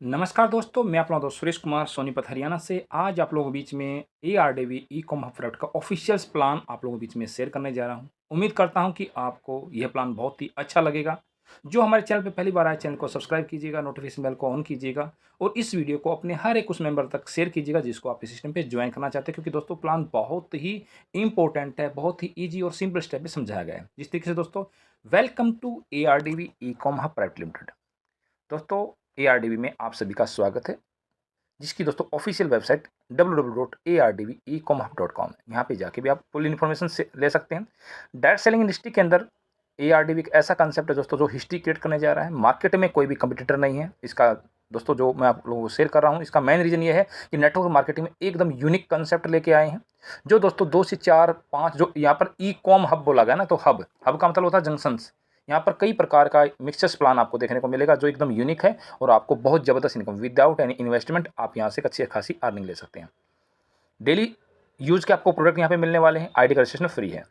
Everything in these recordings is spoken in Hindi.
नमस्कार दोस्तों, मैं अपना दोस्त सुरेश कुमार सोनीपत हरियाणा से आज आप लोगों के बीच में एआरडीवी ई कॉम हब प्रोडक्ट का ऑफिशियल प्लान आप लोगों के बीच में शेयर करने जा रहा हूं। उम्मीद करता हूं कि आपको यह प्लान बहुत ही अच्छा लगेगा। जो हमारे चैनल पे पहली बार आए, चैनल को सब्सक्राइब कीजिएगा, नोटिफिकेशन बेल को ऑन कीजिएगा और इस वीडियो को अपने हर एक उस मेंबर तक शेयर कीजिएगा जिसको आप इस सिस्टम पे ज्वाइन करना चाहते हैं, क्योंकि दोस्तों प्लान बहुत ही इंपॉर्टेंट है, बहुत ही ईजी और सिंपल स्टेप में समझाया गया है। जिस तरीके से दोस्तों, welcome to ARDV e com hub private limited. दोस्तों, एआरडीवी में आप सभी का स्वागत है, जिसकी दोस्तों ऑफिशियल वेबसाइट www.ardvecomhub.com है। यहाँ पे जाके भी आप फुल इन्फॉर्मेशन से ले सकते हैं। डायरेक्ट सेलिंग इंडस्ट्री के अंदर एआरडीवी एक ऐसा कंसेप्ट है दोस्तों जो हिस्ट्री क्रिएट करने जा रहा है। मार्केट में कोई भी कंपटीटर नहीं है इसका। दोस्तों, जो मैं आप लोगों को शेयर कर रहा हूँ, इसका मेन रीज़न ये है कि नेटवर्क मार्केटिंग में एकदम यूनिक कंसेप्ट लेके आए हैं। जो दोस्तों 2 से 4 5 जो यहाँ पर ई कॉम हब बोला गया ना, तो हब हब का मतलब होता है जंक्शंस। यहाँ पर कई प्रकार का मिक्सचर्स प्लान आपको देखने को मिलेगा जो एकदम यूनिक है और आपको बहुत ज़बरदस्त इनकम विदाउट एनी इन्वेस्टमेंट आप यहाँ से अच्छी खासी अर्निंग ले सकते हैं। डेली यूज़ के आपको प्रोडक्ट यहाँ पे मिलने वाले हैं। आईडी का रजिस्ट्रेशन फ्री है।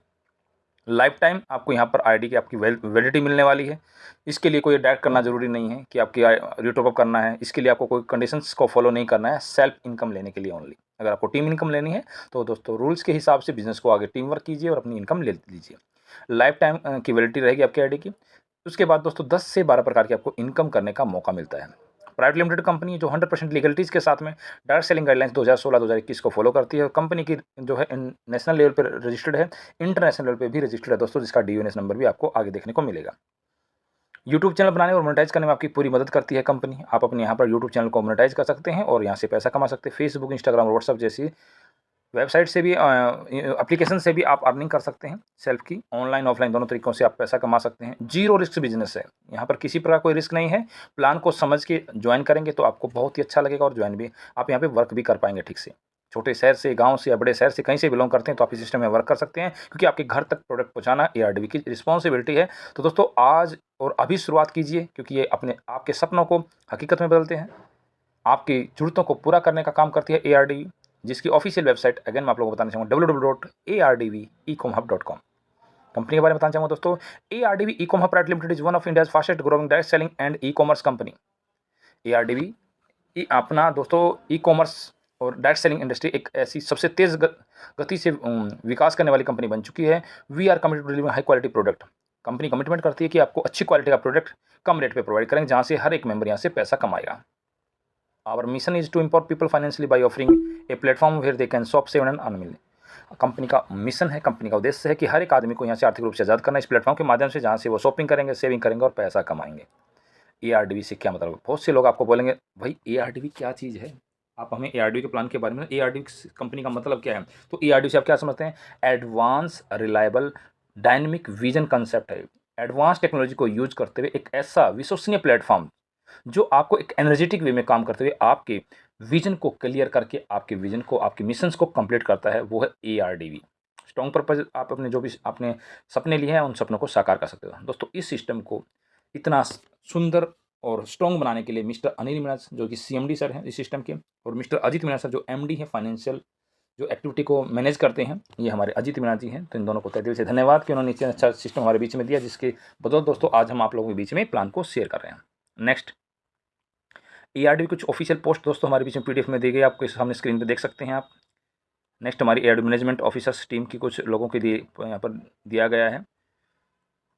लाइफ टाइम आपको यहाँ पर आईडी की आपकी वैलिडिटी मिलने वाली है। इसके लिए कोई डायरेक्ट करना ज़रूरी नहीं है कि आपकी रीटॉप अप करना है। इसके लिए आपको कोई कंडीशंस को फॉलो नहीं करना है, सेल्फ इनकम लेने के लिए ओनली। अगर आपको टीम इनकम लेनी है तो दोस्तों रूल्स के हिसाब से बिजनेस को आगे टीम वर्क कीजिए और अपनी इनकम ले लीजिए। लाइफ टाइम की वैलिडिटी रहेगी आपकी आईडी की। उसके बाद दोस्तों 10 से 12 प्रकार की आपको इनकम करने का मौका मिलता है। प्राइवेट लिमिटेड कंपनी है जो 100% लीगलिटीज़ के साथ में डायरेक्ट सेलिंग गाइडलाइंस 2016-2021 को फॉलो करती है और कंपनी की जो है नेशनल लेवल पर रजिस्टर्ड है, इंटरनेशनल लेवल पे भी रजिस्टर्ड है दोस्तों, जिसका डीयूएनएस नंबर भी आपको आगे देखने को मिलेगा। यूट्यूब चैनल बनाने और मोनेटाइज करने में आपकी पूरी मदद करती है कंपनी। आप अपने यहाँ पर यूट्यूब चैनल को मोनेटाइज कर सकते हैं और यहाँ से पैसा कमा सकते हैं। फेसबुक, इंस्टाग्राम और व्हाट्सअप जैसी वेबसाइट से भी एप्लीकेशन से भी आप अर्निंग कर सकते हैं। सेल्फ की ऑनलाइन ऑफलाइन दोनों तरीकों से आप पैसा कमा सकते हैं। जीरो रिस्क बिजनेस है, यहाँ पर किसी प्रकार कोई रिस्क नहीं है। प्लान को समझ के ज्वाइन करेंगे तो आपको बहुत ही अच्छा लगेगा और ज्वाइन भी आप यहाँ पे वर्क भी कर पाएंगे ठीक से। छोटे शहर से, गांव से या बड़े शहर से कहीं से बिलोंग करते हैं तो आप इस सिस्टम में वर्क कर सकते हैं, क्योंकि आपके घर तक प्रोडक्ट पहुँचाना एआरडीवी की रिस्पॉन्सिबिलिटी है। तो दोस्तों आज और अभी शुरुआत कीजिए, क्योंकि ये अपने आपके सपनों को हकीकत में बदलते हैं। आपकी ज़रूरतों को पूरा करने का काम करती है एआरडीवी, जिसकी ऑफिशियल वेबसाइट अगेन मैं आप लोगों को बताना चाहूँगा www.ardvecomhub.com। कंपनी के बारे में बताना चाहूँगा दोस्तों, ARDV e com hub private limited is one of India's fastest growing direct selling and e commerce company. ARDV अपना दोस्तों ई कॉमर्स और डायरेक्ट सेलिंग इंडस्ट्री एक ऐसी सबसे तेज़ गति से विकास करने वाली कंपनी बन चुकी है। We are committed to deliver high quality product. Company commitment करती है कि आपको अच्छी क्वालिटी का प्रोडक्ट कम रेट पे प्रोवाइड करेंगे, जहाँ से हर एक मेंबर यहाँ से पैसा कमाएगा। Our mission is to empower people financially by offering a platform where they can shop, save and earn money। Company का मिशन है, कंपनी का उद्देश्य है कि हर एक आदमी को यहाँ से आर्थिक रूप से आज़ाद करना इस प्लेटफॉर्म के माध्यम से, जहाँ से वो शॉपिंग करेंगे, सेविंग करेंगे और पैसा कमाएंगे। एआरडीवी से क्या मतलब है? बहुत से लोग आपको बोलेंगे भाई एआरडीवी क्या चीज़ है, आप हमें एआरडीवी के प्लान के बारे में, एआरडीवी कंपनी का मतलब क्या है? तो एआरडीवी से आप क्या समझते हैं? Advance reliable dynamic vision concept है। एडवांस टेक्नोलॉजी को यूज करते हुए एक ऐसा विश्वसनीय प्लेटफॉर्म जो आपको एक एनर्जेटिक वे में काम करते हुए आपके विजन को क्लियर करके आपके विजन को, आपके मिशंस को कंप्लीट करता है, वो है एआरडीवी। स्ट्रॉन्ग पर्पज, आप अपने जो भी आपने सपने लिए हैं उन सपनों को साकार कर सकते हो। दोस्तों, इस सिस्टम को इतना सुंदर और स्ट्रॉन्ग बनाने के लिए मिस्टर अनिल मीणा जो कि सीएमडी सर हैं इस सिस्टम के, और मिस्टर अजीत मीणा सर जो एमडी हैं फाइनेंशियल जो एक्टिविटी को मैनेज करते हैं, ये हमारे अजीत मीणा जी हैं। तो इन दोनों को तहे दिल से धन्यवाद कि उन्होंने इतना अच्छा सिस्टम हमारे बीच में दिया, जिसके बदौलत दोस्तों आज हम आप लोगों के बीच में प्लान को शेयर कर रहे हैं। नेक्स्ट, एआरडीवी कुछ ऑफिशियल पोस्ट दोस्तों हमारे बीच में पीडीएफ में दी गई, आपके सामने स्क्रीन पे देख सकते हैं आप। नेक्स्ट, हमारी एआरडीवी मैनेजमेंट ऑफिसर्स टीम की कुछ लोगों के लिए यहाँ पर दिया गया है।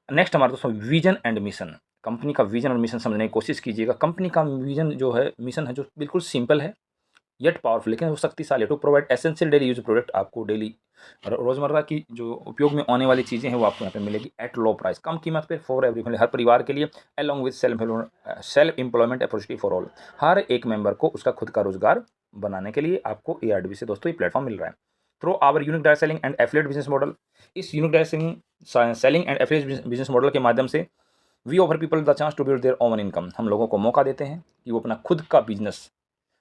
नेक्स्ट हमारे दोस्तों विजन एंड मिशन, कंपनी का विजन और मिशन समझने की कोशिश कीजिएगा। कंपनी का विजन जो है, मिशन है, जो बिल्कुल सिंपल है येट पावरफुल, लेकिन वो शक्तिशाली है। To provide essential daily use product, आपको डेली रोज़मर्रा की जो उपयोग में आने वाली चीज़ें हैं वो आपको यहाँ पे मिलेगी एट लो प्राइस, कम कीमत पे, फॉर एवरी फैमिली, हर परिवार के लिए, along with self employment opportunity for all, हर एक मेंबर को उसका खुद का रोजगार बनाने के लिए आपको एआरडीवी से दोस्तों ये प्लेटफॉर्म मिल रहा है। Through our unique direct selling and affiliate business model, इस unique direct selling and affiliate business model के माध्यम से we offer people the chance to build their own income, हम लोगों को मौका देते हैं कि वो अपना खुद का बिजनेस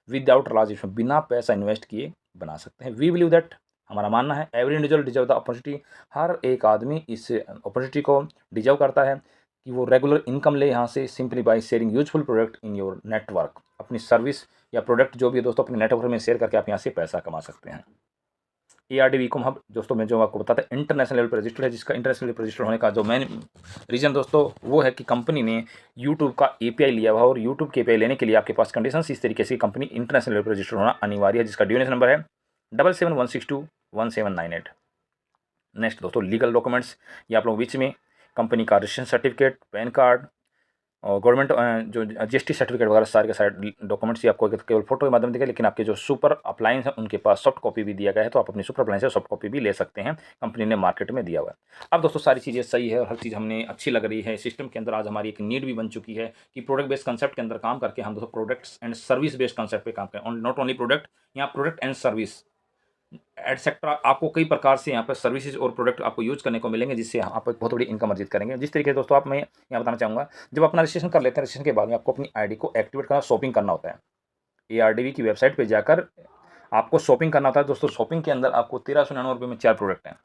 विदाउट राजेशन, बिना पैसा इन्वेस्ट किए बना सकते हैं। वी बिलीव दैट, हमारा मानना है, every individual deserve the opportunity, हर एक आदमी इस अपॉर्चुनिटी को डिजर्व करता है कि वो रेगुलर इनकम ले यहाँ से, simply by sharing useful product in your network. अपनी सर्विस या प्रोडक्ट जो भी है दोस्तों अपने नेटवर्क में शेयर करके आप यहाँ से पैसा कमा सकते हैं। ARDV ई-कॉम हब दोस्तों मैं जो आपको बताता है इंटरनेशनल लेवल पर रजिस्टर्ड है, जिसका इंटरनेशनल लेवल पर रजिस्टर्ड होने का जो मेन रीज़न दोस्तों वो है कि कंपनी ने यूट्यूब का API लिया हुआ, और यूट्यूब के API लेने के लिए आपके पास कंडीशंस इस तरीके से कंपनी इंटरनेशनल लेवल पर रजिस्टर्ड होना अनिवार्य है, जिसका DNS नंबर है 7716211798। नेक्स्ट दोस्तों लीगल डॉक्यूमेंट्स, ये आप लोग बीच में कंपनी का रजिस्ट्रेशन सर्टिफिकेट, पैन कार्ड और गवर्नमेंट जो GST सर्टिफिकेट वगैरह सारे के सारे डॉक्यूमेंट्स ही आपको केवल फोटो के माध्यम दिखे, लेकिन आपके जो सुपर अप्लायंस हैं उनके पास सॉफ्ट कॉपी भी दिया गया है, तो आप अपनी सुपर अप्लायंस से सॉफ्ट कॉपी भी ले सकते हैं, कंपनी ने मार्केट में दिया हुआ है। अब दोस्तों सारी चीज़ें सही है और हर चीज़ हमें अच्छी लग रही है, सिस्टम के अंदर आज हमारी एक नीड भी बन चुकी है कि प्रोडक्ट बेस्ड कंसेप्ट के अंदर काम करके हम दोस्तों products and service based concept पे काम करें, नॉट ओनली प्रोडक्ट, यहाँ प्रोडक्ट एंड सर्विस एटसेट्रा आपको कई प्रकार से यहाँ पर सर्विसेज और प्रोडक्ट आपको यूज करने को मिलेंगे, जिससे आप एक बहुत बड़ी इनकम अर्जित करेंगे। जिस तरीके से दोस्तों आप मैं यहाँ बताना चाहूँगा, जब अपना रजिस्ट्रेशन कर लेते हैं, रजिस्ट्रेशन के बाद में आपको अपनी ID को एक्टिवेट करना, शॉपिंग करना होता है। ARDV की वेबसाइट पर जाकर आपको शॉपिंग करना होता है दोस्तों। शॉपिंग के अंदर आपको 1399 रुपये में 4 प्रोडक्ट हैं,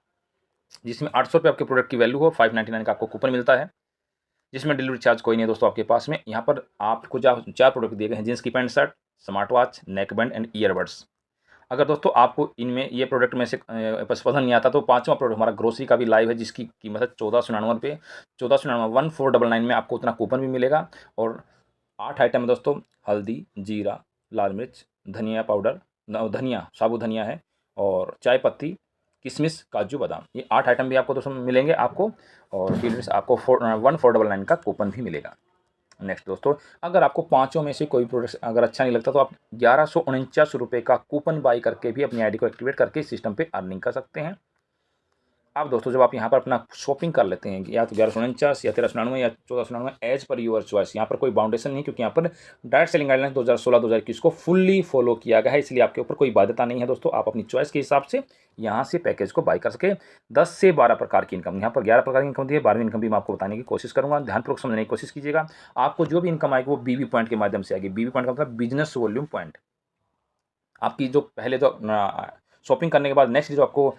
जिसमें 800 रुपये आपके प्रोडक्ट की वैल्यू हो, 599 का आपको कूपन मिलता है, जिसमें डिलीवरी चार्ज कोई नहीं है दोस्तों आपके पास में। यहाँ पर आपको जो 4 प्रोडक्ट दिए गए हैं, जींस की pant shirt, smart watch, neck band and earbuds. अगर दोस्तों आपको इनमें ये प्रोडक्ट में से पसंद नहीं आता, तो 5वां प्रोडक्ट हमारा ग्रोसरी का भी लाइव है, जिसकी कीमत है 1499 रुपये। 1499 1499 में आपको उतना कूपन भी मिलेगा, और 8 आइटम है दोस्तों, हल्दी, जीरा, लाल मिर्च, धनिया पाउडर, धनिया, साबुत धनिया है, और चाय पत्ती, किशमिश, काजू, बादाम, ये 8 आइटम भी आपको दोस्तों मिलेंगे आपको, और फिर आपको 1499 का कूपन भी मिलेगा। नेक्स्ट दोस्तों, अगर आपको पाँचों में से कोई प्रोडक्ट अगर अच्छा नहीं लगता, तो आप 1149 रुपये का कूपन बाई करके भी अपनी ID को एक्टिवेट करके सिस्टम पे अर्निंग कर सकते हैं। अब दोस्तों जब आप यहाँ पर अपना शॉपिंग कर लेते हैं, या तो 1149 या 1399 या 1499, एज पर यूअर चॉइस, यहाँ पर कोई बाउंडेशन नहीं, क्योंकि यहाँ पर डायरेक्ट सेलिंग गाइडलाइंस 2016-2021 को फुल्ली फॉलो किया गया है, इसलिए आपके ऊपर कोई बाध्यता नहीं है दोस्तों। आप अपनी चॉइस के हिसाब से यहाँ से पैकेज को बाई कर सके। 10 से 12 प्रकार की इनकम, यहाँ पर 11 प्रकार की इनकम दी है, 12वीं इनकम भी मैं आपको बताने की कोशिश करूँगा, ध्यानपूर्वक समझने की कोशिश कीजिएगा। आपको जो भी इनकम आएगी वो BB पॉइंट के माध्यम से आएगी। BB पॉइंट का मतलब बिजनेस वॉल्यूम पॉइंट। आपकी जो पहले तो शॉपिंग करने के बाद नेक्स्ट जो आपको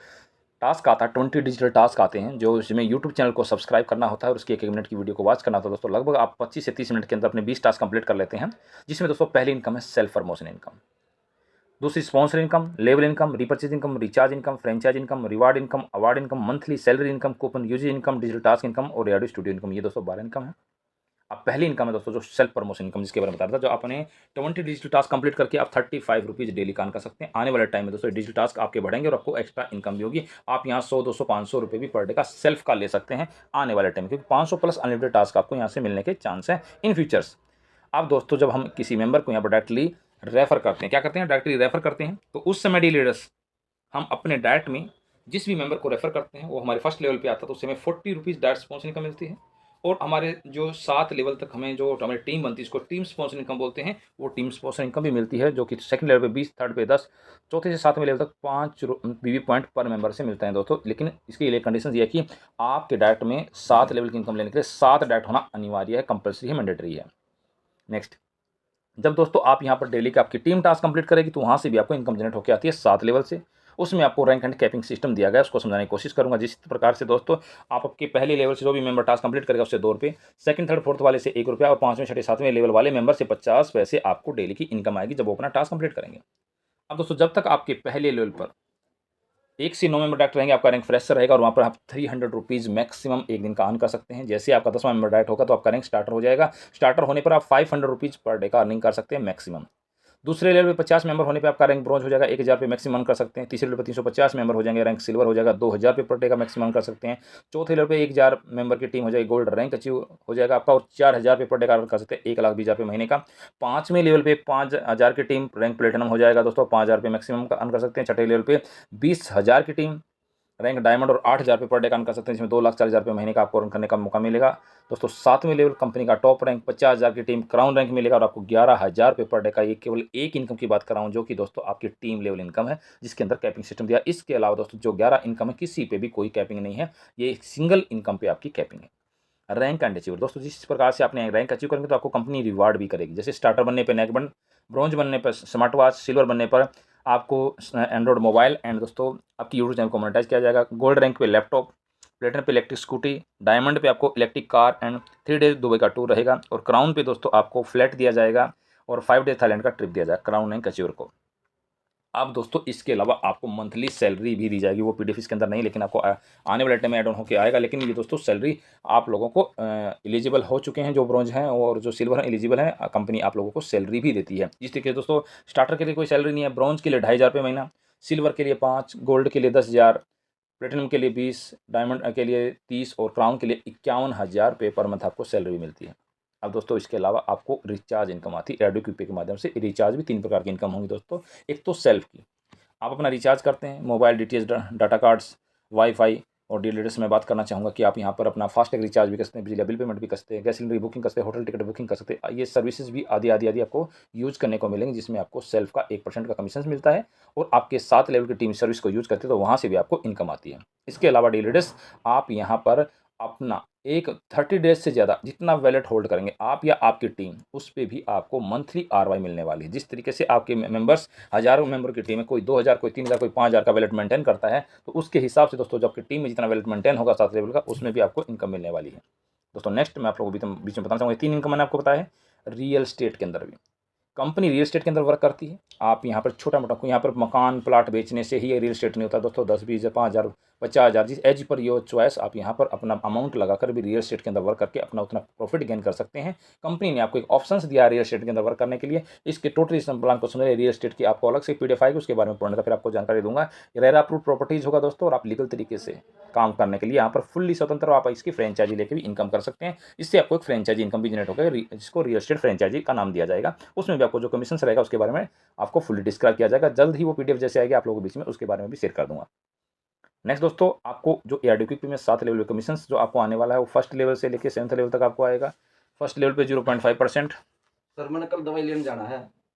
टास्क आता है, 20 डिजिटल टास्क आते हैं, जो जिसमें यूट्यूब चैनल को सब्सक्राइब करना होता है और उसकी 1 मिनट की वीडियो को वॉच करना होता है दोस्तों। लगभग आप 25 से 30 मिनट के अंदर अपने 20 टास्क कंप्लीट कर लेते हैं, जिसमें दोस्तों पहली इनकम है सेल्फ प्रमोशन इनकम, दूसरी sponsor income, level income, repurchase income, recharge income, franchise income, reward income, award income, monthly salary income, coupon uses income, digital task income और रेडियो स्टूडियो इनकम। ये दोस्तों 12 इनकम है। अब पहली इनकम है दोस्तों जो सेल्फ प्रमोशन इनकम, जिसके बारे में बता रहा था, जो आपने 20 डिजिटल टास्क कंप्लीट करके आप 35 रुपीज़ डेली का अर्न कर सकते हैं। आने वाले टाइम में दोस्तों डिजिटल टास्क आपके बढ़ेंगे और आपको एक्स्ट्रा इनकम भी होगी। आप यहाँ 100, 200, 500 रुपये भी पर डे का सेल्फ का ले सकते हैं आने वाले टाइम, क्योंकि 500 प्लस अनलिमिटेड टास्क आपको यहाँ से मिलने के चांस हैं इन फ्यूचर्स। अब दोस्तों जब हम किसी मेंबर को यहाँ पर डायरेक्टली रेफर करते हैं, क्या करते हैं, डायरेक्टली रेफर करते हैं, तो उस समय डी लीडर्स हम अपने डायरेक्ट में जिस भी मेंबर को रेफर करते हैं वो हमारे फर्स्ट लेवल पे आता है, तो उससे हमें 40 रुपीज़ डायरेक्ट स्पॉन्सर इनकम मिलती है। और हमारे जो 7 लेवल तक हमें जो हमारी टीम बनती है, इसको टीम स्पॉन्सर इनकम बोलते हैं, वो टीम स्पॉन्सर इनकम भी मिलती है, जो कि सेकंड लेवल पे 20, थर्ड पे 10, चौथे से 7वें लेवल तक 5 BB पॉइंट पर मेंबर से मिलते हैं दोस्तों। लेकिन इसके लिए कंडीशन ये है कि आपके डायरेक्ट में 7 लेवल की इनकम लेने के लिए 7 डायरेक्ट होना अनिवार्य है, कंपल्सरी है, मैंडेटरी है। नेक्स्ट, जब दोस्तों आप यहाँ पर डेली का आपकी टीम टास्क कंप्लीट करेगी, तो वहाँ से भी आपको इनकम जनरेट होकर आती है 7 लेवल से। उसमें आपको रैंक एंड कैपिंग सिस्टम दिया गया है, उसको समझाने की कोशिश करूंगा। जिस प्रकार से दोस्तों आप आपके पहले लेवल से जो भी मेंबर टास्क कंप्लीट करेगा उससे 2 रुपये, सेकंड, थर्ड, फोर्थ वाले से 1 रुपया, और 5वें, 6वें, 7वें लेवल वाले मेंबर से 50 पैसे आपको डेली की इनकम आएगी जब वो अपना टास्क कंप्लीट करेंगे। अब दोस्तों जब तक आपके पहले लेवल पर 1 से 9 मेंबर डायरेक्ट रहेंगे, आपका रैंक फ्रेशर रहेगा, और वहाँ पर आप 300 रुपीज़ मैक्सिमम एक दिन का अर्न कर सकते हैं। जैसे आपका 10वां मेंबर डायरेक्ट होगा तो आपका रैंक स्टार्टर हो जाएगा। स्टार्टर होने पर आप 500 रुपीज़ पर डे का अर्निंग कर सकते हैं मैक्सिमम। दूसरे लेवल पे 50 मेंबर होने पे आपका रैंक ब्रॉन्ज हो जाएगा, 1000 पे मैक्सिमम कर सकते हैं। तीसरे लेवल पे 350 मेंबर हो जाएंगे, रैंक सिल्वर हो जाएगा, 2000 पे पर डे का मैक्सिमम कर सकते हैं। चौथे लेवल पे 1000 मेंबर की टीम हो जाएगी, गोल्ड रैंक अचीव हो जाएगा आपका, और 4000 पे पर डे का कर सकते हैं, 1,20,000 पे महीने का। 5वें लेवल पे 5000 की टीम रैंक प्लेटिनम हो जाएगा दोस्तों, 5000 पे मैक्सिमम अर्न कर सकते हैं। छठे लेवल पे 20,000 की टीम रैंक डायमंड और 8000 पे पर डे का अर्न कर सकते हैं, जिसमें 2,40,000 रुपये महीने का आपको अर्न करने का मौका मिलेगा दोस्तों। 7वें लेवल कंपनी का टॉप रैंक 50,000 की टीम क्राउन रैंक मिलेगा, और आपको 11,000 रुपये पर डे का, ये केवल एक इनकम की बात कर रहा हूँ, जो कि दोस्तों आपकी टीम लेवल इनकम है, जिसके अंदर कैपिंग सिस्टम दिया। इसके अलावा दोस्तों जो 11 इनकम है, किसी पे भी कोई कैपिंग नहीं है, ये सिंगल इनकम पे आपकी कैपिंग है। रैंक एंड अचीवर दोस्तों, जिस प्रकार से आपने रैंक अचीव करेंगे तो आपको कंपनी रिवार्ड भी करेगी। जैसे स्टार्टर बनने पे नेक बैंड, ब्रॉन्ज बनने पर स्मार्ट वॉच, सिल्वर बनने पर आपको एंड्रॉयड मोबाइल, एंड दोस्तों आपकी यूट्यूब चैनल को मोनेटाइज किया जाएगा। गोल्ड रैंक पे लैपटॉप, प्लेटिनम पे इलेक्ट्रिक स्कूटी, डायमंड पे आपको electric car and 3 days Dubai का टूर रहेगा, और क्राउन पे दोस्तों आपको फ्लैट दिया जाएगा और 5 डेज थाईलैंड का ट्रिप दिया जाएगा क्राउन रैंक अचीवर को। अब दोस्तों इसके अलावा आपको मंथली सैलरी भी दी जाएगी, वो पीडीएफ इसके अंदर नहीं, लेकिन आपको आने वाले टाइम में ऐड ऑन होकर आएगा। लेकिन ये दोस्तों सैलरी आप लोगों को एलिजिबल हो चुके हैं, जो ब्रॉन्ज हैं और जो सिल्वर हैं एलिजिबल हैं, कंपनी आप लोगों को सैलरी भी देती है। जिस तरीके से दोस्तों स्टार्टर के लिए कोई सैलरी नहीं है, ब्रॉन्ज के लिए 2,500 रुपये महीना, सिल्वर के लिए 5, गोल्ड के लिए 10,000, प्लेटिनम के लिए 20, डायमंड के लिए 30 और क्राउन के लिए 51,000 रुपये पर मंथ आपको सैलरी मिलती है। अब दोस्तों इसके अलावा आपको रिचार्ज इनकम आती है, एडो क्यूपे के माध्यम से रिचार्ज भी 3 प्रकार की इनकम होंगी दोस्तों। एक तो सेल्फ की, आप अपना रिचार्ज करते हैं, mobile DTH, data cards, wifi और डीएलएडएस में बात करना चाहूँगा कि आप यहाँ पर अपना फास्टैग रिचार्ज भी कर सकते हैं, बिजली बिल पेमेंट भी कर सकते हैं, गैस सिलेंडर बुकिंग कर सकते हैं, होटल टिकट बुकिंग कर सकते हैं। ये सर्विसेज भी आदि आदि आदि आपको यूज़ करने को मिलेंगे, जिसमें आपको सेल्फ का 1% का कमीशन मिलता है और आपके 7 लेवल की टीम सर्विस को यूज़ करते हैं तो वहाँ से भी आपको इनकम आती है। इसके अलावा डीएलएडएस आप यहाँ पर अपना एक 30 डेज से ज़्यादा जितना वैलेट होल्ड करेंगे आप या आपकी टीम, उस पे भी आपको मंथली आरवाई मिलने वाली है। जिस तरीके से आपके मेंबर्स, हज़ारों मेंबर की टीम है, कोई 2,000, कोई 3,000, कोई 5,000 का वैलेट मेंटेन करता है, तो उसके हिसाब से दोस्तों जो आपकी टीम में जितना वैलेट मेंटेन होगा 7 लेवल का, उसमें भी आपको इनकम मिलने वाली है। दोस्तों नेक्स्ट मैं आप लोगों को बीच में बताना चाहूँगा, 3 इनकम मैंने आपको बताया है। रियल एस्टेट के अंदर भी कंपनी रियल एस्टेट के अंदर वर्क करती है। आप यहाँ पर छोटा मोटा यहाँ पर मकान प्लाट बेचने से ही ये रियल एस्टेट नहीं होता दोस्तों। 10, 20, 5,000, 50,000 जिस एज पर योर चॉइस, आप यहाँ पर अपना अमाउंट लगाकर भी रियल एस्टेट के अंदर वर्क करके अपना उतना प्रॉफिट गेन कर सकते हैं। कंपनी ने आपको एक ऑप्शंस दिया है रियल एस्टेट के अंदर वर्क करने के लिए। इसके टोटल प्लान को समझे, रियल एस्टेट की आपको अलग से पीडीएफ आएगी, उसके बारे में पढ़ने का फिर आपको जानकारी दूंगा। रेरा अप्रूव प्रॉपर्टीज होगा दोस्तों, और आप लीगल तरीके से काम करने के लिए यहाँ पर फुल्ली स्वतंत्र, आप इसकी फ्रेंचाइजी लेकर भी इनकम कर सकते हैं। इससे आपको एक फ्रेंचाइजी इनकम भी जनरेट होगा, जिसको रियल एस्टेट फ्रेंचाइजी का नाम दिया जाएगा। उसमें भी आपको जो कमीशन रहेगा उसके बारे में आपको फुल्ली डिस्क्राइब किया जाएगा। जल्द ही वो पीडीएफ जैसे आएगी आप लोगों के बीच में, उसके बारे में भी शेयर कर दूंगा। नेक्स्ट दोस्तों, आपको जो एआरडीक्यू में 7 लेवल कमीशन जो आपको आने वाला है, वो फर्स्ट लेवल से लेकर 7th लेवल तक आपको आएगा। फर्स्ट लेवल पे 0.5%। सर मैंने कल दवाई लेने जाना है,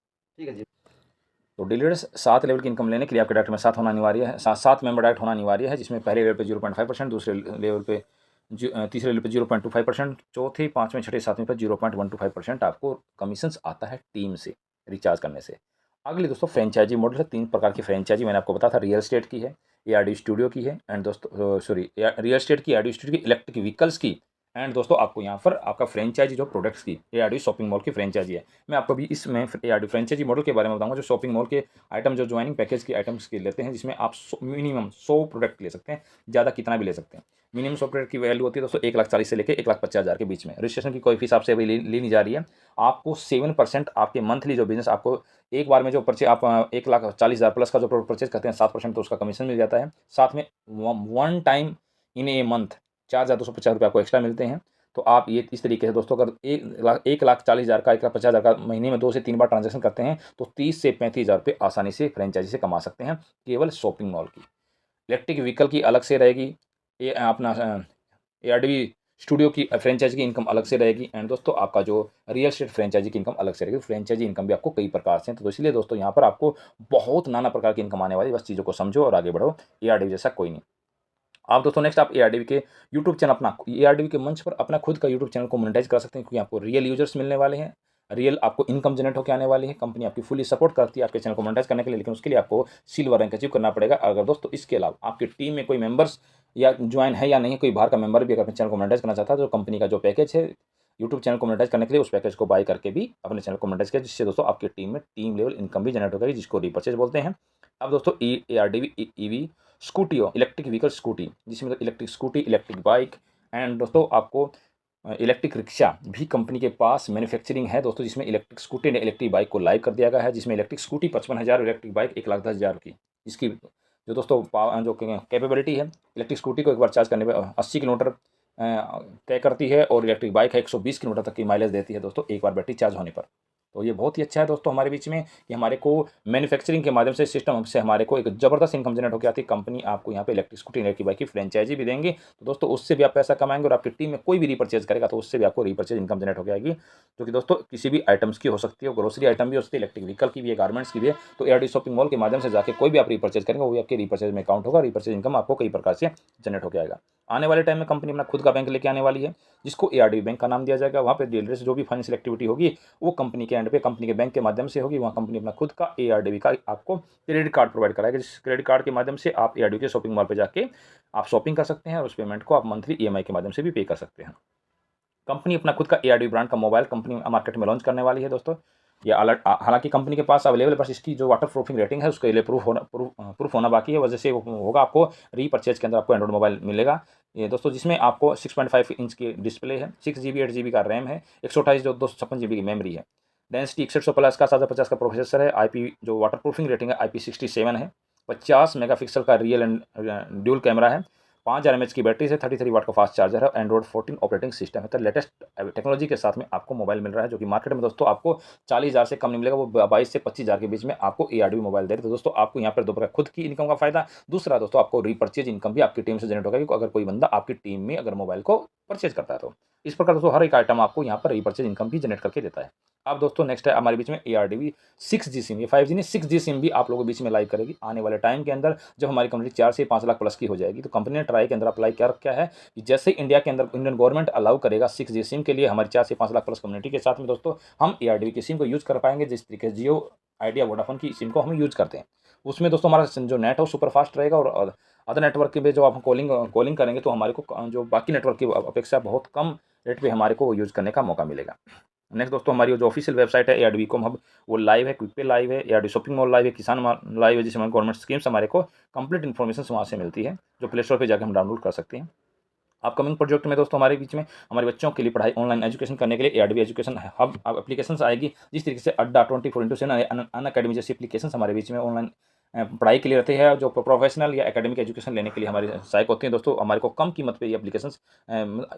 ठीक है जी। तो डीलर्स 7 लेवल की इनकम लेने के लिए आपके डायरेक्ट में 7 होना अनिवार्य है, 7 मेंबर डायरेक्ट होना अनिवार्य है, जिसमें पहले लेवल पे 0.5%, दूसरे लेवल पे तीसरे लेवल पे 0.25%, चौथे, 5वें, 6ठे, 7वें पर 0.125% आपको कमीशन आता है टीम से रिचार्ज करने से। अगली दोस्तों फ्रेंचाइजी मॉडल है। 3 प्रकार की फ्रेंचाइजी मैंने आपको बताया था, रियल एस्टेट की है, एआरडी स्टूडियो की है, एंड दोस्तों रियल एस्टेट की, एआरडी स्टूडियो की, इलेक्ट्रिक व्हीकल्स की, एंड दोस्तों आपको यहाँ पर आपका फ्रेंचाइजी जो प्रोडक्ट्स की एआरडी शॉपिंग मॉल की फ्रेंचाइजी है। मैं आपको भी इसमें एआरडी फ्रेंचाइजी मॉडल के बारे में बताऊंगा, जो शॉपिंग मॉल के आइटम जो ज्वाइनिंग पैकेज के आइटम्स के लेते हैं, जिसमें आप मिनिमम 100 प्रोडक्ट ले सकते हैं, ज़्यादा कितना भी ले सकते हैं। मिनिमम 100 प्रोडक्ट की वैल्यू होती है दोस्तों 1,40,000 से लेकर 1,50,000 के बीच में। रजिस्ट्रेशन की कोई फीस आपसे अभी ली नहीं जा रही है। आपको 7% आपके मंथली जो बिजनेस, आपको एक बार में जो परचेज आप 1,40,000 प्लस का जो प्रोडक्ट परचेज करते हैं 7% तो उसका कमीशन मिल जाता है। साथ में one time in a month 4,250 रुपये आपको एक्स्ट्रा मिलते हैं। तो आप ये इस तरीके से दोस्तों अगर 1,40,000 का 1,50,000 का महीने में 2 से 3 बार ट्रांजैक्शन करते हैं तो 30 से 35,000 रुपये आसानी से फ्रेंचाइजी से कमा सकते हैं, केवल शॉपिंग मॉल की। इलेक्ट्रिक व्हीकल की अलग से रहेगी, ये अपना एआरडीवी स्टूडियो की फ्रेंचाइजी की इनकम अलग से रहेगी, एंड दोस्तों आपका जो रियल एस्टेट फ्रेंचाइजी की इनकम अलग से रहेगी। फ्रेंचाइजी इनकम भी आपको कई प्रकार से हैं, तो इसलिए दोस्तों यहाँ पर आपको बहुत नाना प्रकार की इनकम आने वाली, बस चीज़ों को समझो और आगे बढ़ो। एआरडीवी जैसा कोई नहीं। आप दोस्तों नेक्स्ट आप एआरडीवी के यूट्यूब चैनल, अपना एआरडीवी के मंच पर अपना खुद का यूट्यूब चैनल को मोनेटाइज कर सकते हैं, क्योंकि आपको रियल यूजर्स मिलने वाले हैं, रियल आपको इनकम जनरेट होकर आने वाली है। कंपनी आपकी फुली सपोर्ट करती है आपके चैनल को मोनेटाइज करने के लिए, लेकिन उसके लिए आपको सिल्वर रैंक अचीव करना पड़ेगा। अगर दोस्तों इसके अलावा आपकी टीम में कोई मेंबर्स या ज्वाइन है या नहीं, कोई बाहर का मेंबर भी अगर अपने चैनल को मोनेटाइज करना चाहता है, तो कंपनी का जो पैकेज है यूट्यूब चैनल को मोनेटाइज करने के लिए, उस पैकेज को बाय करके भी अपने चैनल को मोनेटाइज किया, जिससे दोस्तों आपकी टीम में टीम लेवल इनकम भी जनरेट होगी, जिसको रीपर्चेज बोलते हैं। अब दोस्तों एआरडीवी ईवी स्कूटी हो, इलेक्ट्रिक व्हीकल स्कूटी, जिसमें electric scooty, electric bike, and दोस्तों आपको इलेक्ट्रिक रिक्शा भी कंपनी के पास मैन्युफैक्चरिंग है दोस्तों, जिसमें इलेक्ट्रिक स्कूटी ने इलेक्ट्रिक बाइक को लाइव कर दिया गया है, जिसमें इलेक्ट्रिक स्कूटी 55,000, इलेक्ट्रिक बाइक 1,10,000 की, इसकी जो दोस्तों जो कैपेबिलिटी है, इलेक्ट्रिक स्कूटी को एक बार चार्ज करने पर 80 किलोमीटर तय करती है, और इलेक्ट्रिक बाइक है 120 किलोमीटर तक की माइलेज देती है दोस्तों एक बार बैटरी चार्ज होने पर। तो ये बहुत ही अच्छा है दोस्तों हमारे बीच में कि हमारे को मैन्युफैक्चरिंग के माध्यम से सिस्टम से हमारे को एक ज़बरदस्त इनकम जनरेट होकर आती है। कंपनी आपको यहाँ पे इलेक्ट्रिक स्कूटी, इलेक्ट्रिक बाइक की फ्रेंचाइजी भी देंगे, तो दोस्तों उससे भी आप पैसा कमाएंगे, और आपकी टीम में कोई भी रीपर्चेज करेगा तो उससे भी आपको रीपर्चेज इनकम जनरेट हो जाएगी, जो कि दोस्तों किसी भी आइटम्स की हो सकती है, ग्रोसरी आइटम भी हो सकती है, इलेक्ट्रिक व्हीकल की भी है, गारमेंट्स की भी है। तो एआरडी शॉपिंग मॉल के माध्यम से जाकर कोई भी आप रीपर्चेज करेंगे, वो भी आपके रीपर्चेज में काउंट होगा। रीपर्चेज इनकम आपको कई प्रकार से जनरेट हो जाएगा। आने वाले टाइम में कंपनी अपना खुद का बैंक लेके आने वाली है, जिसको एआरडी बैंक का नाम दिया जाएगा। वहाँ पे डीलर्स जो भी फाइनेंशियल एक्टिविटी होगी वो कंपनी के एंड पे, कंपनी के बैंक के माध्यम से होगी। वहाँ कंपनी अपना खुद का एआरडीवी का आपको क्रेडिट कार्ड प्रोवाइड कराएगा, जिस क्रेडिट कार्ड के माध्यम से आप एआरडीवी के शॉपिंग मॉल पे जाके आप शॉपिंग कर सकते हैं, और उस पेमेंट को आप मंथली ईएमआई के माध्यम से भी पे कर सकते हैं। कंपनी अपना खुद का एआरडीवी ब्रांड का मोबाइल कंपनी मार्केट में लॉन्च करने वाली है दोस्तों। ये अलर्ट हालांकि कंपनी के पास अवेलेबल, बस इसकी जो वाटर प्रूफिंग रेटिंग है उसके लिए प्रूफ होना बाकी है, वजह से वो होगा। आपको रीपरचेज के अंदर आपको एंड्रॉइड मोबाइल मिलेगा ये दोस्तों, जिसमें आपको 6.5 इंच की डिस्प्ले है, 6 GB 8 GB का रैम है, 128 जो 256 GB की मेमोरी है, डेंसिटी 6100+ का 750 का प्रोसेसर है, IP जो वाटर प्रूफिंग रेटिंग है IP67 है, 50 मेगापिक्सल का रियल एंड ड्यूल कैमरा है, 5000 mAh की बैटरी से, 33 वाट का फास्ट चार्जर है, एंड्रॉइड 14 ऑपरेटिंग सिस्टम है। तो लेटेस्ट टेक्नोलॉजी के साथ में आपको मोबाइल मिल रहा है, जो कि मार्केट में दोस्तों आपको 40,000 से कम नहीं मिलेगा, वो 22 से 25,000 के बीच में आपको ARDV मोबाइल दे रहे। तो दोस्तों आपको यहाँ पर दो प्रकार खुद की इनकम का फायदा, दूसरा दोस्तों आपको रीपरचेज इनकम भी आपकी टीम से जनरेट होगा, क्योंकि अगर कोई बंदा आपकी टीम में अगर मोबाइल को परचेज करता है तो इस प्रकार दोस्तों हर एक आइटम आपको यहाँ पर रीपरचेज इनकम भी जनरेट करके देता है। अब दोस्तों नेक्स्ट है हमारे बीच में ARDV 6G सिम, ये 5G नहीं 6G सिम भी आप लोगों के बीच में लाइव करेगी आने वाले टाइम के अंदर, जब हमारी कंपनी 4 से 5 लाख प्लस की हो जाएगी। तो कंपनी ने ट्राई के अंदर अप्लाई क्या रखा है कि जैसे इंडिया के अंदर इंडियन गवर्नमेंट अलाउ करेगा 6G सिम के लिए हमारी 4 से 5 लाख प्लस कम्युनिटी के साथ में दोस्तों हम ARDV की सिम को यूज़ कर पाएंगे, जिस तरीके से जियो आइडिया वोडाफोन की सिम को हम यूज़ करते हैं। उसमें दोस्तों हमारा जो नेट है वो सुपर फास्ट रहेगा, और अदर नेटवर्क के भी जो आप कॉलिंग करेंगे तो हमारे को जो बाकी नेटवर्क की अपेक्षा बहुत कम रेट पे हमारे को वो यूज़ करने का मौका मिलेगा। नेक्स्ट दोस्तों हमारी जो ऑफिशियल वेबसाइट है ARDV ईकॉम हब, वो लाइव है, क्विक पे लाइव है, ARDV शॉपिंग मॉल लाइव है, किसान लाइव है, जिसमें गवर्नमेंट स्कीम्स हमारे को कंप्लीट इन्फॉर्मेशन वहाँ से मिलती है, जो प्ले स्टोर पर जाकर हम डाउनलोड कर सकते हैं। अपकमिंग प्रोजेक्ट में दोस्तों हमारे बीच में हमारे बच्चों के लिए पढ़ाई ऑनलाइन एजुकेशन करने के लिए ARDV एजुकेशन हब एप्लीकेशन आएगी, जिस तरीके से अड्डा 24/7 अनअकैडमी जैसी एप्लीकेशन हमारे बीच में ऑनलाइन पढ़ाई के लिए रहते हैं, जो प्रोफेशनल या एकेडमिक एजुकेशन लेने के लिए हमारी सहायक होती हैं। दोस्तों हमारे को कम कीमत पे ये एप्लीकेशंस,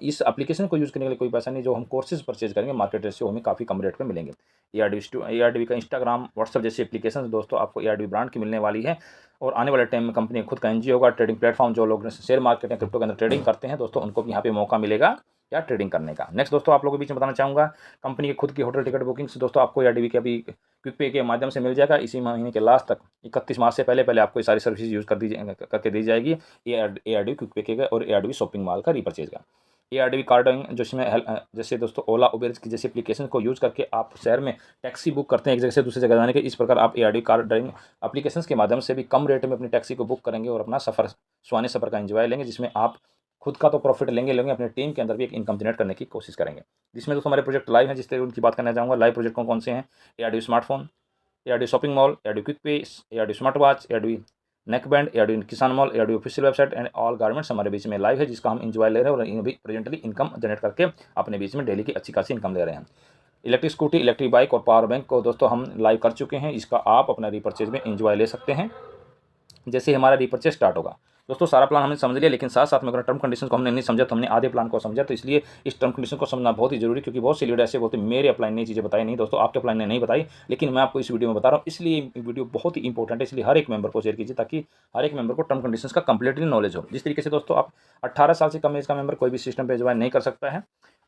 इस एप्लीकेशन को यूज़ करने के लिए कोई पैसा नहीं, जो हम कोर्सेज परचेज करेंगे मार्केट रेट से हमें काफ़ी कम रेट पे मिलेंगे। ARDV का इंस्टाग्राम व्हाट्सअप जैसी एप्लीकेशन दोस्तों आपको ARDV ब्रांड की मिलने वाली है, और आने वाले टाइम में कंपनी खुद का NGO होगा, ट्रेडिंग प्लेटफॉर्म, जो लोग शेयर मार्केट या क्रिप्टो के अंदर ट्रेडिंग करते हैं दोस्तों उनको भी यहाँ पे मौका मिलेगा या ट्रेडिंग करने का। नेक्स्ट दोस्तों आप लोगों के बीच में बताना चाहूँगा, कंपनी की खुद की होटल टिकट बुकिंग्स दोस्तों आपको ARDV के अभी क्विक पे के माध्यम से मिल जाएगा। इसी महीने के लास्ट तक 31 मार्च से पहले आपको ये सारी सर्विसेज यूज़ करके दी जाएगी, ARDV क्विक पे के और ARDV शॉपिंग मॉल का रीपरचेज का। ARDV कार्डिंग जिसमें जैसे दोस्तों ओला उबेर की जैसी एप्लीकेशन को यूज़ करके आप शहर में टैक्सी बुक करते हैं एक जगह से दूसरी जगह जाने के, इस प्रकार आप ARDV कार्डिंग एप्लीकेशन के माध्यम से भी कम रेट में अपनी टैक्सी को बुक करेंगे और अपना सुहाने सफ़र का एंजॉय लेंगे, जिसमें आप खुद का तो प्रॉफिट लेंगे अपने टीम के अंदर भी एक इनकम जनरेट करने की कोशिश करेंगे। जिसमें दोस्तों हमारे प्रोजेक्ट लाइव हैं, जिस तरह उनकी बात करना चाहूँगा। लाइव प्रोजेक्ट कौन से हैं? ARDV smartphone, ARDV shopping mall, ARDV quick पे, ARDV smart watch, ARDV neck band, ARDV किसान mall, ARDV official website and all garments हमारे बीच में लाइव है, जिसका हम इंजॉय ले रहे हैं और अभी प्रेजेंटली इनकम जनरेट करके अपने बीच में डेली की अच्छी खासी इनकम ले रहे हैं। इलेक्ट्रिक स्कूटी, इलेक्ट्रिक बाइक और पावर बैंक को दोस्तों हम लाइव कर चुके हैं, इसका आप अपना रीपरचेज में इंजॉय ले सकते हैं जैसे हमारा रीपरचेज स्टार्ट होगा। दोस्तों सारा प्लान हमने समझ लिया, लेकिन साथ साथ में अगर टर्म कंडीशन को हमने नहीं समझा तो हमने आधे प्लान को समझा, तो इसलिए इस टर्म कंडीशन को समझना बहुत ही जरूरी, क्योंकि बहुत से लीडर ऐसे बोलते हैं मेरे अपलाइन ने चीज़ें बताई नहीं। दोस्तों आपके अपलाइन ने नहीं बताई, लेकिन मैं आपको इस वीडियो में बता रहा हूँ, इसलिए वीडियो बहुत ही इंपॉर्टेंट है, इसलिए हर एक मेंबर को शेयर कीजिए ताकि हर एक मेंबर को टर्म कंडीशन का कंप्लीटली नॉलेज हो। जिस तरीके से दोस्तों आप 18 साल से कम एज का मेंबर कोई भी सिस्टम पर ज्वाइन नहीं कर सकता है,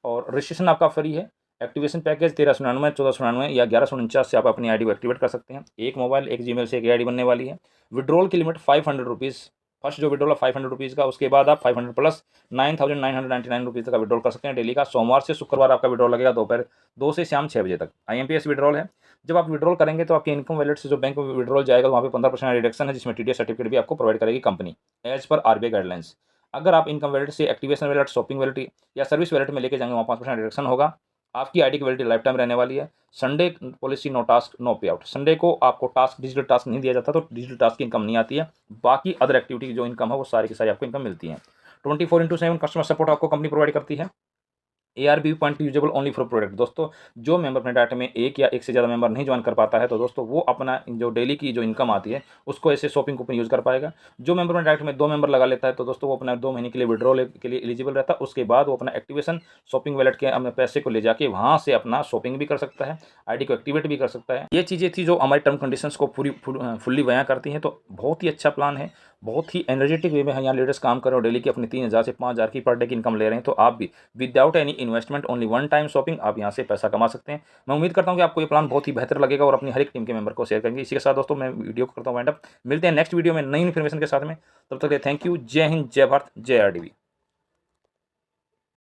और रजिस्ट्रेशन आपका फ्री है। एक्टिवेशन पैकेज 1399, 1499 या 1149 से आप अपनी आईडी को एक्टिवेट कर सकते हैं। एक मोबाइल एक जीमेल से एक आईडी बनने वाली है। विड्रॉल की लिमिट 500 रुपीज़, फर्स्ट जो विड्रॉल है 500 रुपीज़ का, उसके बाद आप 500 प्लस 9999 रुपीज़ का विड्रॉल कर सकते हैं डेली का। सोमवार से शुक्रवार आपका विड्रॉल लगेगा दोपहर 2 से शाम 6 बजे तक। IMPS विड्रॉल है। जब आप विड्रॉल करेंगे तो आपके इनकम वैलेट से जो बैंक में विड्रॉल जाएगा वहाँ पे 15% रिडक्शन है, जिसमें TDS सर्टिफिकेट भी आपको प्रोवाइड करेगी कंपनी एज पर RBI गाइडलाइंस। अगर आप इनकम वैलेट से एक्टिवेशन वैलेट, शॉपिंग वैलेट या सर्विस वैलेट में लेके जाएंगे वहाँ 5% रिडक्शन होगा। आपकी आईडी की वैलिडिटी लाइफ टाइम रहने वाली है। Sunday policy no task no pay out, Sunday को आपको टास्क डिजिटल टास्क नहीं दिया जाता, तो डिजिटल टास्क की इनकम नहीं आती है। बाकी अदर एक्टिविटी की जो इनकम है वो सारी की सारी आपको इनकम मिलती है। 24/7 कस्टमर सपोर्ट आपको कंपनी प्रोवाइड करती है। ARBV point usable only for product. दोस्तों जो मेंबर अपने डाटा में एक या एक से ज़्यादा मेंबर नहीं ज्वाइन कर पाता है, तो दोस्तों वो अपना जो डेली की जो इनकम आती है उसको ऐसे शॉपिंग कूपन यूज़ कर पाएगा। जो मेंबर अपने डाटा में 2 मेंबर लगा लेता है, तो दोस्तों वो अपना 2 महीने के लिए विड्रॉल के लिए एलिजिबल रहता है। उसके बाद वो अपना एक्टिवेशन शॉपिंग वैलेट के अपने पैसे को ले जाके वहाँ से अपना शॉपिंग भी कर सकता है, आईडी को एक्टिवेट भी कर सकता है। ये चीज़ें थी जो हमारी टर्म कंडीशंस को फुल्ली बयां करती हैं। तो बहुत ही अच्छा प्लान है, बहुत ही एनर्जेटिक वे में यहाँ लीडर्स काम कर रहे हो। डेली की अपनी 3000 से 5000 की पर डे की इनकम ले रहे हैं, तो आप भी without any investment only one time shopping आप यहाँ से पैसा कमा सकते हैं। मैं उम्मीद करता हूँ कि आपको ये प्लान बहुत ही बेहतर लगेगा और अपनी हर एक टीम के मेंबर को शेयर करेंगे। इसी के साथ दोस्तों मैं वीडियो को करता हूँ वाइंड अप। मिलते हैं नेक्स्ट वीडियो में नई इन्फॉर्मेशन के साथ में। तब तक के थैंक यू। जय हिंद, जय भारत, जय RDV।